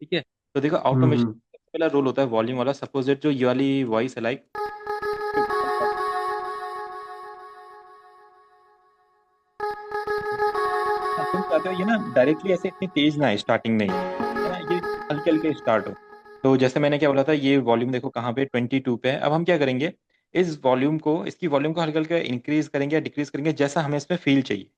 ठीक है। तो देखो ऑटोमेशन हम्म। सबसे पहला रोल होता है वॉल्यूम वाला। सपोज दैट जो ये वाली वॉइस है लाइक, तुम चाहते हो ये ना डायरेक्टली ऐसे इतनी तेज ना है स्टार्टिंग में ही, है ना, ये हल्के हल्के स्टार्ट हो। तो जैसे मैंने क्या बोला था, ये वॉल्यूम देखो कहाँ पे 22 पे है। अब हम क्या करेंगे, इस वॉल्यूम को, इसकी वॉल्यूम को हल्का हल्का इंक्रीज करेंगे या डिक्रीज करेंगे जैसा हमें इसमें फील चाहिए।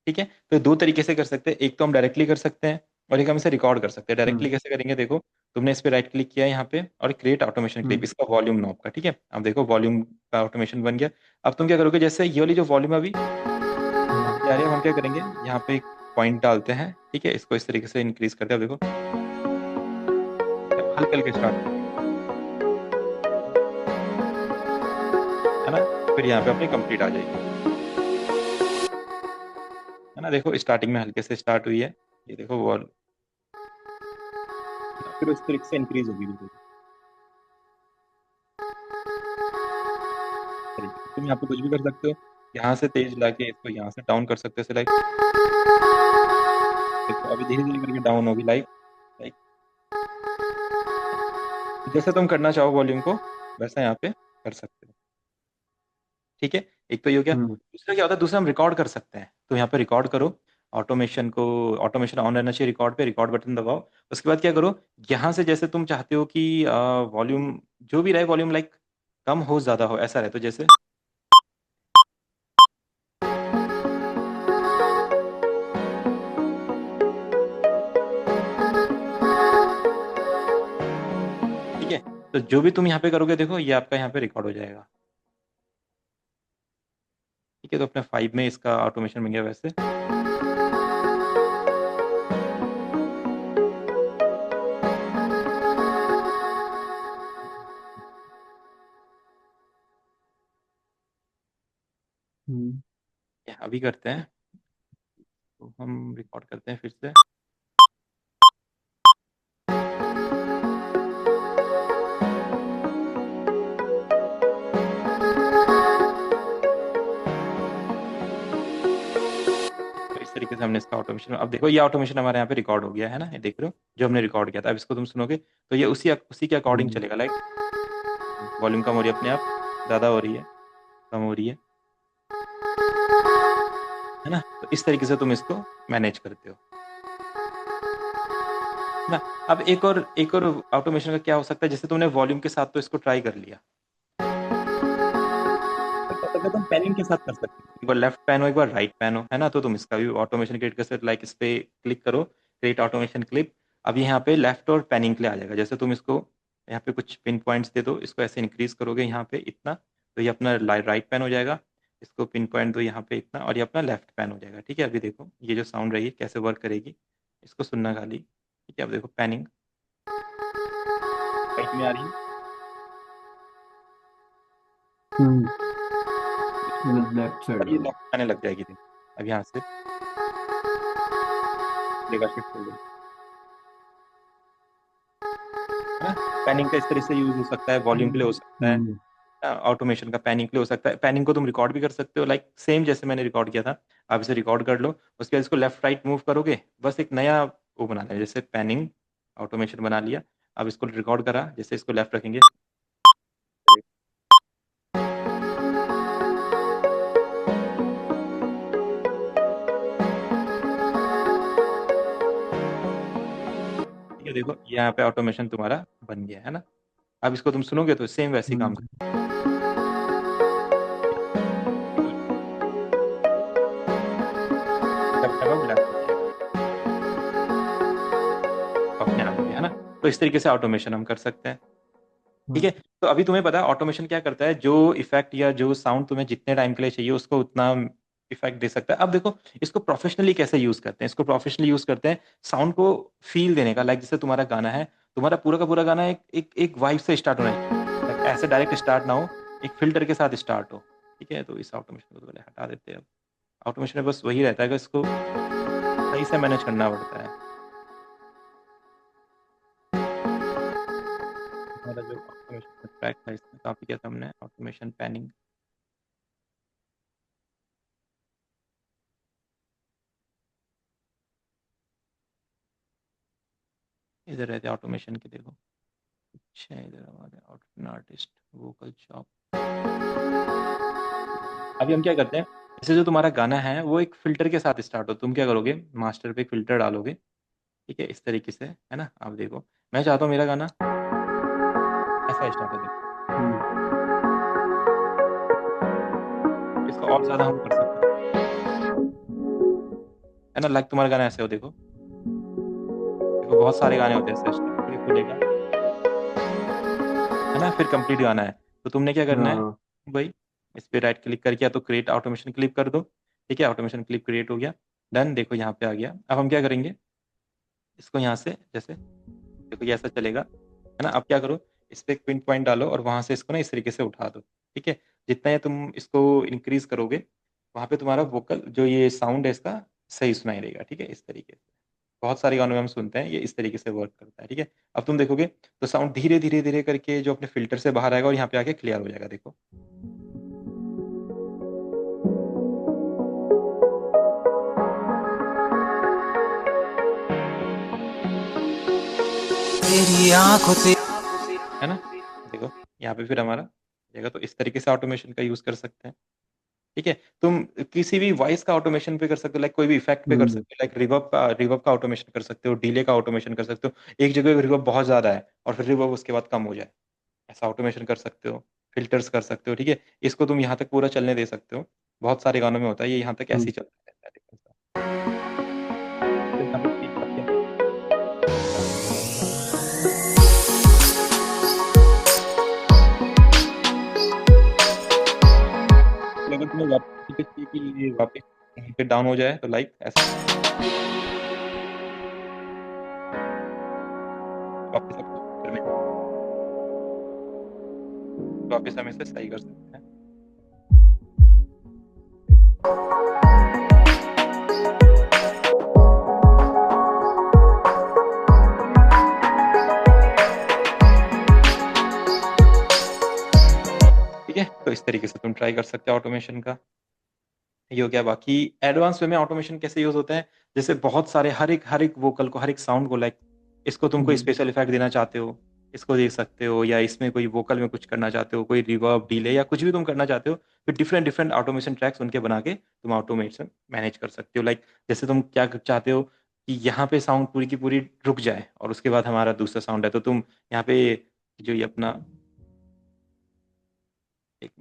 ठीक है। तो दो तरीके से कर सकते हैं, एक तो हम डायरेक्टली कर सकते हैं और एक हम इसे रिकॉर्ड कर सकते हैं। हम्म। डायरेक्टली कैसे करेंगे, देखो तुमने इस पे राइट क्लिक किया यहाँ पे और क्रिएट ऑटोमेशन क्लिप, हम्म। इसका वॉल्यूम नॉब का। ठीक है, अब देखो वॉल्यूम का ऑटोमेशन बन गया। अब तुम क्या करोगे, जैसे ये वाली जो वॉल्यूम अभी हम्म। आ रही है, हम क्या करेंगे, यहाँ पे एक पॉइंट डालते हैं। ठीक है, इसको इस तरीके से इंक्रीज करते हैं। अब देखो हल्के हल्के स्टार्ट होगा, है ना। फिर यहाँ पे अपनी कंप्लीट आ जाएगी, है ना। देखो स्टार्टिंग में हल्के से स्टार्ट हुई है, ये देखो वॉल, फिर उस तरीके से इंक्रीज होगी बिल्कुल तरीके से। तुम यहाँ पे कुछ भी कर सकते हो, यहाँ से तेज लाके इसको यहाँ से डाउन कर सकते हो सिलेक्ट। देखो अभी धीरे धीरे करके डाउन होगी लाइक, लाइक जैसे तुम करना चाहो वॉल्यूम को वैसा यहाँ पे कर सकते हो। ठीक है, एक तो ये हो गया। हम्म। दूसरा क्या होता है, दूसरा हम रिकॉर्ड कर सकते हैं। तो यहाँ पे रिकॉर्ड करो ऑटोमेशन को, ऑटोमेशन ऑन रहना चाहिए, रिकॉर्ड पे रिकॉर्ड बटन दबाओ। उसके बाद क्या करो, यहाँ से जैसे तुम चाहते हो कि वॉल्यूम जो भी रहे, वॉल्यूम लाइक कम हो ज्यादा हो ऐसा रहे, तो जैसे ठीक है। तो जो भी तुम यहाँ पे करोगे देखो ये आपका यहाँ पे रिकॉर्ड हो जाएगा। ठीक है, तो अपने 5 में इसका ऑटोमेशन बन गया वैसे। हम्म। अभी करते हैं, तो हम रिकॉर्ड करते हैं फिर से। तो इस तरीके से हमने इसका ऑटोमेशन, अब देखो ये ऑटोमेशन हमारे यहाँ पे रिकॉर्ड हो गया है ना, ये देख रहे हो जो हमने रिकॉर्ड किया था। अब इसको तुम सुनोगे तो ये उसी उसी के अकॉर्डिंग हम्म। चलेगा लाइक, वॉल्यूम कम हो रही है अपने आप, ज़्यादा हो रही है, कम हो रही है ना। तो इस तरीके से तुम इसको मैनेज करते हो, है ना। अब एक और ऑटोमेशन का क्या हो सकता है, जैसे तुमने वॉल्यूम के साथ तो इसको ट्राई कर लिया, तो क्या करते हो, तुम पैनिंग के साथ कर सकते हो। एक बार लेफ्ट पैन हो, एक बार राइट पैन हो, है ना। तो तुम इसका भी ऑटोमेशन क्रिएट कर सकते हो, लाइक इस पे क्लिक करो, क्रिएट ऑटोमेशन क्लिप। अब यहाँ पे लेफ्ट और पैनिंग के लिए आ जाएगा। जैसे तुम इसको यहाँ पे कुछ पिन पॉइंट्स दे दो, इसको ऐसे इंक्रीज करोगे यहाँ पे इतना, तो ये अपना राइट पैन हो जाएगा। इसको पिन पॉइंट दो यहाँ पे इतना, और ये अपना लेफ्ट पैन हो जाएगा। ठीक है, अभी देखो ये जो साउंड रही है कैसे वर्क करेगी, इसको सुनना खाली। ठीक है, अब देखो पैनिंग राइट में आ रही है, हम्म। मतलब लेफ्ट साइड अब ये हो गया। लेफ्ट आने लग जाएगी देखो। अब यहाँ से लेगा शिफ्ट हो गई, है ना। पैनिंग का इस तरह से यूज हो सकता है, वॉल्यूम के लिए हो सकता है, हम्म। ऑटोमेशन का पैनिंग के लिए हो सकता है। पैनिंग को तुम रिकॉर्ड भी कर सकते हो, लाइक सेम जैसे मैंने रिकॉर्ड किया था। आप इसे रिकॉर्ड कर लो, उसके बाद इसको लेफ्ट राइट मूव करोगे, बस एक नया वो बनाना है, जैसे पैनिंग ऑटोमेशन बना लिया। अब इसको रिकॉर्ड करा, जैसे इसको लेफ्ट रखेंगे, ठीक है। देखो ये यहाँ पे ऑटोमेशन तुम्हारा बन गया है ना। अब इसको तुम सुनोगे तो सेम वैसे ही काम हम्म। करेगा। जब जगह ब्लैक हो जाएगा अपने आप ही, है ना। तो इस तरीके से ऑटोमेशन हम कर सकते हैं। ठीक हम्म। है। तो अभी तुम्हें पता है ऑटोमेशन क्या करता है, जो इफेक्ट या जो साउंड तुम्हें जितने टाइम के लिए चाहिए उसको उतना इफेक्ट दे सकता है। अब देखो इसको प्रोफेशनली कैसे यूज करते हैं, इसको प्रोफेशनली यूज करते हैं साउंड को फील देने का। लाइक जैसे तुम्हारा गाना है, तुम्हारा पूरा का पूरा गाना एक एक एक वाइब से स्टार्ट होना चाहिए, लाइक ऐसे डायरेक्ट स्टार्ट ना हो, एक फिल्टर के साथ स्टार्ट हो। ठीक है, तो इस ऑटोमेशन को तो पहले हटा देते हैं। अब ऑटोमेशन में बस वही रहता है कि इसको सही से मैनेज करना पड़ता है। हमारा जो ऑटोमेशन ट्रैक था इसमें काफी किया था हमने ऑटोमेशन पैनिंग। इधर रहते हैं ऑटोमेशन के, देखो अच्छा इधर हमारे आर्टिस्ट वोकल शॉप। अभी हम क्या करते हैं, जैसे जो तुम्हारा गाना है वो एक फिल्टर के साथ स्टार्ट हो, तुम क्या करोगे मास्टर पे एक फिल्टर डालोगे, ठीक है, इस तरीके से, है ना। आप देखो मैं चाहता हूँ मेरा गाना ऐसा स्टार्ट हो, देखो हम्म, इसको और ज्यादा हम कर सकते हैं, है ना, लाइक तुम्हारा गाना ऐसे हो, देखो देखो बहुत सारे गाने होते हैं ऐसे स्टार्ट, फिर ये खुलेगा, है ना, फिर कंप्लीट गाना है। तो तुमने क्या करना है हाँ भाई, इस पे राइट क्लिक करके या तो क्रिएट ऑटोमेशन क्लिप कर दो, ठीक है, ऑटोमेशन क्लिप क्रिएट हो गया, डन, देखो यहाँ पे आ गया। अब हम क्या करेंगे, इसको यहाँ से जैसे देखो ये ऐसा चलेगा, है ना। अब क्या करो, इस पे एक पिन पॉइंट डालो और वहां से इसको ना इस तरीके से उठा दो, ठीक है। जितना ये तुम इसको इंक्रीज करोगे, वहां पे तुम्हारा वोकल जो ये साउंड है इसका सही सुनाई देगा, ठीक है, इस तरीके से। बहुत सारे गानों में हम सुनते हैं ये इस तरीके से वर्क करता है, ठीक है। अब तुम देखोगे तो साउंड धीरे धीरे धीरे करके जो अपने फिल्टर से बाहर आएगा और यहाँ पे आके क्लियर हो जाएगा, देखो। तेरी आंखों से है ना, देखो यहाँ पे फिर हमारा जाएगा। तो इस तरीके से ऑटोमेशन का यूज कर सकते हैं, ठीक है। तुम किसी भी वॉइस का ऑटोमेशन पे कर सकते हो, लाइक कोई भी इफेक्ट पे कर हम्म सकते हो, लाइक रिवर्ब का ऑटोमेशन कर सकते हो, डिले का ऑटोमेशन कर सकते हो। एक जगह रिवर्ब बहुत ज्यादा है और फिर रिवर्ब उसके बाद कम हो जाए, ऐसा ऑटोमेशन कर सकते हो। फिल्टर्स कर सकते हो, ठीक है। इसको तुम यहाँ तक पूरा चलने दे सकते हो, बहुत सारे गानों में होता है ये, यहाँ तक ऐसे हम्म ही चलता रहता है, देखो ऐसा। फिर यहाँ पे पीक आती है, फिर अगर तुम्हें वापस चाहिए कि ये वापस कहीं पे डाउन हो जाए तो लाइक ऐसा वापस अपने filter में वापस हम इसे सही कर सकते हैं। ठीक है, तो इस तरीके से तुम ट्राई कर सकते हो ऑटोमेशन का। ये हो गया। बाकी एडवांस वे में ऑटोमेशन कैसे यूज होता है, जैसे बहुत सारे हर एक वोकल को, हर एक साउंड को, लाइक इसको तुम कोई हम्म स्पेशल इफेक्ट देना चाहते हो, इसको दे सकते हो, या इसमें कोई वोकल में कुछ करना चाहते हो, कोई रिवर्ब डिले या कुछ भी तुम करना चाहते हो, फिर डिफरेंट डिफरेंट ऑटोमेशन ट्रैक्स उनके बना के तुम ऑटोमेशन मैनेज कर सकते हो। लाइक जैसे तुम क्या चाहते हो कि यहाँ पे साउंड पूरी की पूरी रुक जाए और उसके बाद हमारा दूसरा साउंड है, तो तुम यहाँ पे जो ये अपना एक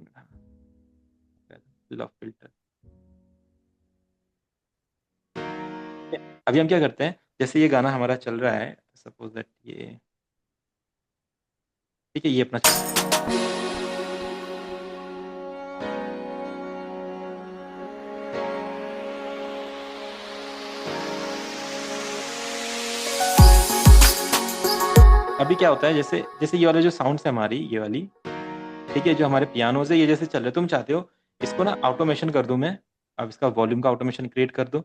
लव फिल्टर, अभी हम क्या करते हैं, जैसे ये गाना हमारा चल रहा है, सपोज दैट ये, ठीक है, ये अपना चल रहा है। अभी क्या होता है, जैसे जैसे ये वाले जो साउंड्स है हमारी, ये वाली, ठीक है, जो हमारे पियानोज है, ये जैसे चल रहे, तुम चाहते हो इसको ना ऑटोमेशन कर दूं मैं। अब इसका वॉल्यूम का ऑटोमेशन क्रिएट कर दो,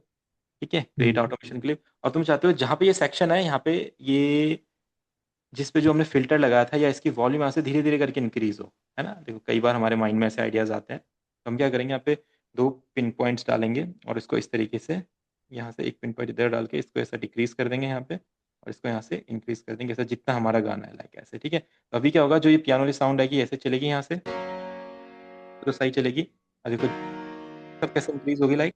ठीक है, क्रिएट हम्म ऑटोमेशन क्लिप। और तुम चाहते हो जहाँ पे ये सेक्शन है, यहाँ पे ये जिस पे जो हमने फिल्टर लगाया था, या इसकी वॉल्यूम यहाँ से धीरे धीरे करके इंक्रीज हो, है ना। देखो कई बार हमारे माइंड में ऐसे आइडियाज आते हैं, तो हम क्या करेंगे, यहाँ पे दो पिन पॉइंट्स डालेंगे और इसको इस तरीके से यहाँ से एक पिन पॉइंट इधर डाल के इसको ऐसा डिक्रीज कर देंगे यहाँ पे, और इसको यहाँ से इंक्रीज कर देंगे, ऐसा जितना हमारा गाना है, लाइक ऐसे, ठीक है। तो अभी क्या होगा, जो ये पियानो वाली साउंड आएगी ऐसे चलेगी यहाँ से, तो सही चलेगी। और देखो सब कैसे इंक्रीज होगी, लाइक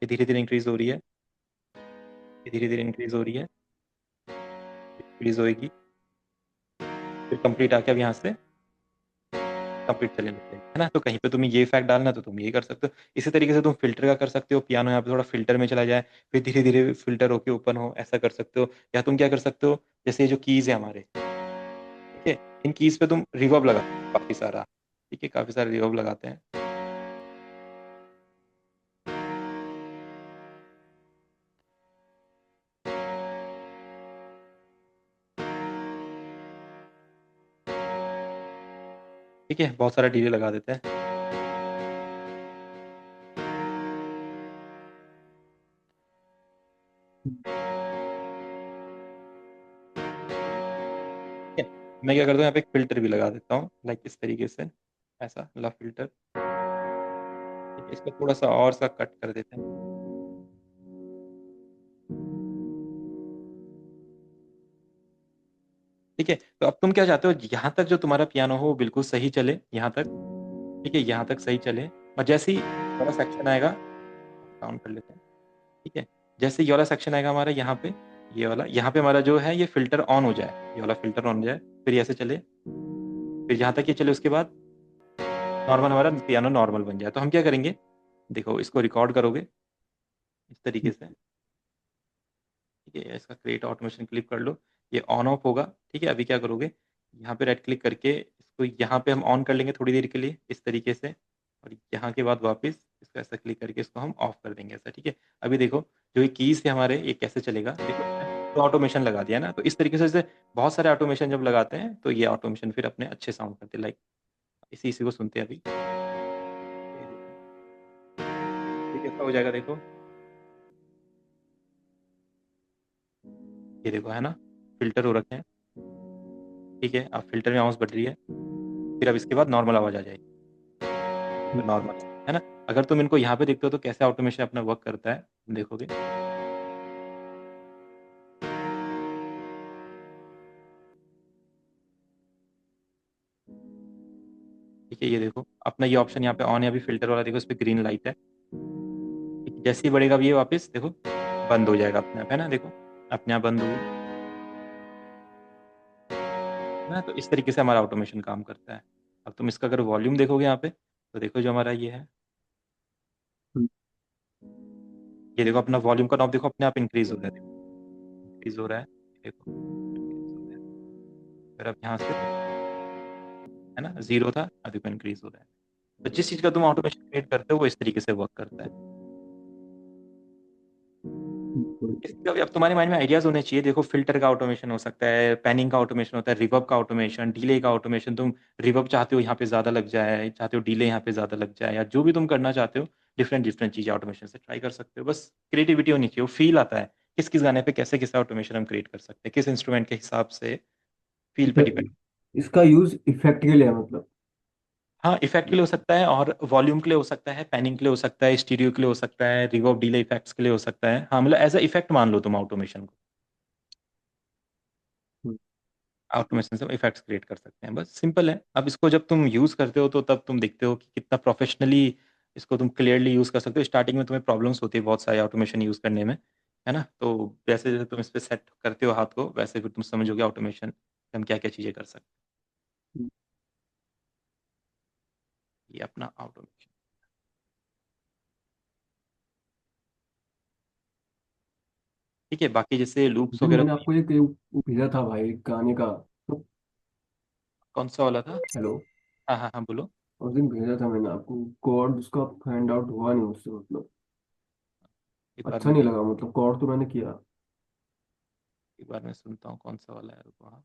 ये धीरे धीरे इंक्रीज हो रही है, ये धीरे धीरे इंक्रीज हो रही है, इंक्रीज होगी, फिर कंप्लीट आके अब यहाँ से कंप्लीट चलने लग जाएगी, है ना। तो कहीं पे तुम्हें ये इफेक्ट डालना है तो तुम ये कर सकते हो। इसी तरीके से तुम फिल्टर का कर सकते हो, पियानो यहाँ पे थोड़ा फिल्टर में चला जाए, फिर धीरे धीरे फिल्टर होके ओपन हो, ऐसा कर सकते हो। या तुम क्या कर सकते हो, जैसे ये जो कीज है हमारे, ठीक है, इन कीज पे तुम रिवर्ब लगा काफी सारा, ठीक है, काफी सारा रिवर्ब लगाते हैं, ठीक है, बहुत सारा डीले लगा देते हैं, ठीक है। मैं क्या करता हूँ, यहाँ पे एक फिल्टर भी लगा देता हूँ, लाइक इस तरीके से, ऐसा ला फिल्टर, ठीक है, इसको थोड़ा सा और सा कट कर देते हैं, ठीक है, तो अब तुम क्या चाहते हो, यहाँ तक जो तुम्हारा पियानो हो वो बिल्कुल सही चले, यहाँ तक, ठीक है, यहाँ तक सही चले, और जैसे ही ये वाला सेक्शन आएगा, काउंट कर लेते हैं, ठीक है, जैसे ये वाला सेक्शन आएगा हमारा यहाँ पे, ये वाला, यहाँ पे हमारा जो है ये फिल्टर ऑन हो जाए, ये वाला फिल्टर ऑन हो जाए, फिर ये ऐसे चले, फिर यहाँ तक ये चले, उसके बाद नॉर्मल, हमारा पियानो नॉर्मल बन जाए। तो हम क्या करेंगे, देखो इसको रिकॉर्ड करोगे इस तरीके से, ठीक है, इसका क्रिएट ऑटोमेशन क्लिक कर लो, ये ऑन ऑफ होगा, ठीक है। अभी क्या करोगे, यहाँ पे राइट क्लिक करके इसको यहाँ पे हम ऑन कर लेंगे थोड़ी देर के लिए इस तरीके से, और यहाँ के बाद वापस इसको ऐसा क्लिक करके इसको हम ऑफ कर देंगे ऐसा, ठीक है। अभी देखो जो ये कीज है हमारे, ये कैसे चलेगा, देखो तो ऑटोमेशन लगा दिया ना। तो इस तरीके से बहुत सारे ऑटोमेशन जब लगाते हैं तो ये ऑटोमेशन फिर अपने अच्छे साउंड करते हैं, लाइक इसी इसी को सुनते हैं अभी, ये देखो, ये कैसा हो जाएगा, देखो ये देखो, है ना, फिल्टर हो रखे हैं, ठीक है। अब फिल्टर में आवाज बढ़ रही है, फिर अब इसके बाद नॉर्मल आवाज आ जाएगी, नॉर्मल, है ना। अगर तुम इनको यहाँ पे देखते हो तो कैसे ऑटोमेशन अपना वर्क करता है, देखोगे, ठीक है। ये देखो अपना ये ऑप्शन यहाँ पे ऑन है, अभी फिल्टर वाला देखो, इस पे ग्रीन लाइट है, ठीक है? जैसे ही बढ़ेगा अब ये वापस देखो बंद हो जाएगा अपने आप, है ना, देखो अपने आप बंद हो गई, है ना। तो इस तरीके से हमारा ऑटोमेशन काम करता है। अब तुम इसका अगर वॉल्यूम देखोगे यहाँ पे, तो देखो जो हमारा ये है, ये देखो अपना वॉल्यूम का नॉब देखो अपने आप इंक्रीज हो रहा है, देखो इंक्रीज हो रहा है, देखो इंक्रीज हो रहा है, फिर अब यहाँ से, है ना, जीरो था, अब देखो इंक्रीज हो रहा है। तो जिस चीज का तुम ऑटोमेशन क्रिएट करते हो वो इस तरीके से वर्क करता है। इसका भी अब तुम्हारे माइंड में आइडियाज होने चाहिए। देखो फिल्टर का ऑटोमेशन हो सकता है, पैनिंग का ऑटोमेशन होता है, रिवर्ब का ऑटोमेशन, डिले का ऑटोमेशन, तुम रिवर्ब चाहते हो यहाँ पे ज्यादा लग जाए, चाहते हो डिले यहाँ पे ज्यादा लग जाए, या जो भी तुम करना चाहते हो, डिफरेंट डिफरेंट चीजें ऑटोमेशन से ट्राई कर सकते हो। बस क्रिएटिविटी होनी चाहिए, वो फील आता है किस किस गाने पे कैसे कैसे ऑटोमेशन हम क्रिएट कर सकते हैं, किस इंस्ट्रूमेंट के हिसाब से, फील पे डिपेंड। इसका यूज इफेक्ट के लिए है मतलब। हाँ, इफेक्ट के लिए हो सकता है, और वॉल्यूम के लिए हो सकता है, पैनिंग के लिए हो सकता है, स्टीरियो के लिए हो सकता है, रिवर्ब डिले इफेक्ट्स के लिए हो सकता है। हाँ, मतलब एज अ इफेक्ट मान लो तुम ऑटोमेशन को, ऑटोमेशन से इफेक्ट्स क्रिएट कर सकते हैं, बस सिंपल है। अब इसको जब तुम यूज करते हो तो तब तुम देखते हो कि कितना प्रोफेशनली इसको तुम क्लियरली यूज कर सकते हो। स्टार्टिंग में तुम्हें प्रॉब्लम्स होती है बहुत सारे ऑटोमेशन यूज करने में, है ना। तो जैसे जैसे तुम इस पे सेट करते हो हाथ को, वैसे फिर तुम समझोगे ऑटोमेशन हम क्या क्या चीजें कर सकते हैं। ये अपना ऑटोमेशन, ठीक है। बाकी जैसे लूप्स दिन वगैरह मैंने तो, आपको एक भेजा था भाई गाने का। कौन सा वाला था? हेलो। हाँ हाँ हाँ, बोलो। उस दिन भेजा था मैंने आपको कोड, उसका फाइंड आउट हुआ नहीं उससे मतलब। एक बार अच्छा मैं नहीं देख, लगा मतलब, कोड तो मैंने किया। एक बार मैं सुनता हूँ कौन सा वाला है, रुको, हाँ।